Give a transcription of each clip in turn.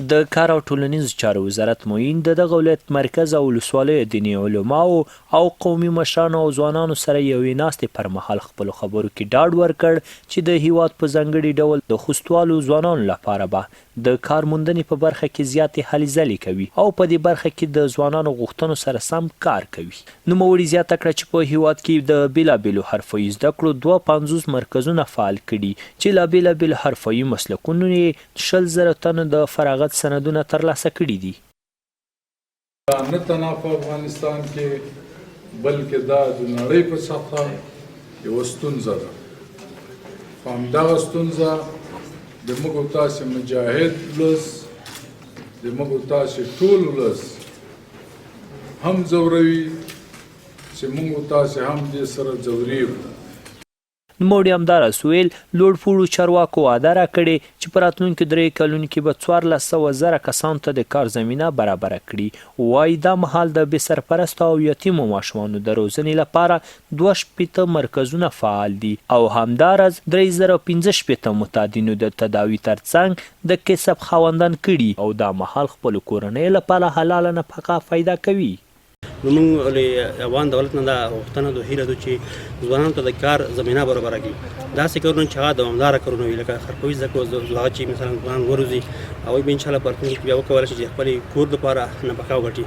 د کار او ټولنیزو چارو وزارت معین د دغه ولایت مرکز او ولسوالیو دیني علماو او قومي مشرانو او ځوانانو سره یوې ناستې پر مهال خپلو خبرو کې ډاډ ورکړ چې د هیواد په ځانګړي ډول د خوستوالو ځوانانو لپاره به د کار موندنې په برخه کې زیاتې هلې ځلې کوي او په دې برخه کې د ځوانانو غوښتنو سره سم کار کوي. نوموړي زیاته کړه چې په هیواد کې د بېلابېلو حرفوي زده کړو 52 مرکزونه فعال کړي چې له بېلابېلو حرفوي مسلکونو یې 100,000 تنو د فراغت سندونه ترلاسه کړي دي. نه تنها په افغانستان کې بلکې دا د نړۍ په سطحه یوه ستونزه ده. خو همدغه ستونزه د موږ او تاسې مجاهد ولس د موږ او تاسې ټول ولس هم ځوروي چې موږ او تاسې هم دې سره ځورېږو. نوموړي همداراز ویل لوړ پوړو چارواکو وعده راکړې چې په راتلونکو 3 کلونو کې به 1400,000 کسانو ته د کار زمینه برابره کړي. وایي دا مهال د بې سرپرستو او یتیمو ماشومانو د روزنې لپاره 62 مرکزونه فعال دي او همداراز 3015 متعدینو د تداوي ترڅنګ د کسب خاوندان کړي او دا مهال خپلو کورنیو لپاره حلاله نفقه پیدا کوي. نو موږ له افغان دولت نه دا غوښتنه د هیله ده چې ځوانانو ته د کار زمینه برابره کړي. داسې کارونه چې هغه دوامداره کارونه وي لکه حرفوي زده کړو هغه چې مثلا ځوانان وروزي هغوی به انشاءالله په راتلونکي کې بیا وکولی شي چې خپلې کور دپاره نفقه وګټي.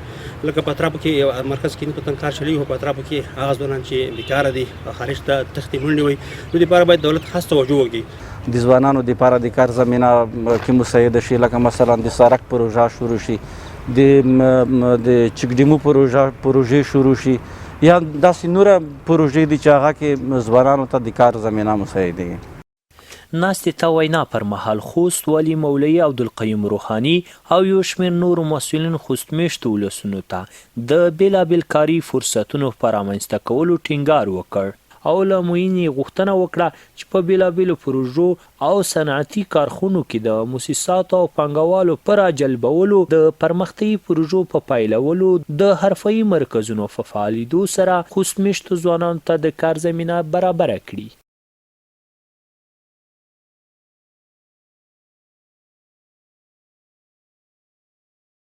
لکه په اطرافو کې یو مرکز کې نسبتاً کار چلوي خو په اطرافو کې هغه ځوانان چې بیکاره دي خارج ته تښتې منډې وي نو دې لپاره باید دولت خاص توجه وکړي. د ځوانانو دپاره د کار زمینه کې مساعده شي لکه مثلا د سړک پروژه شروع شي د چکډیمو پروژې شروع شي یا داسې نوره پروژې دي چې هغه کې ځوانانو ته د کار زمینه مساعده وي. ناستې ته وینا پر مهال خوست والي مولوي عبدالقیوم روحاني او یو شمېر نورو مسؤلین خوست میشتو ولسونو ته د بېلابېل کاري فرصتونو په رامنځته کولو ټینګار وکړ او له معین یې غوښتنه وکړه چې په بېلابېلو پروژو او صنعتي کارخونو کې د موسساتو او پانګوالو په راجلبولو د پرمختیایي پروژو په پیلولو د حرفوي مرکزونو په فعالېدو سره خوست میشتو ځوانانو ته د کار زمینه برابره کړي.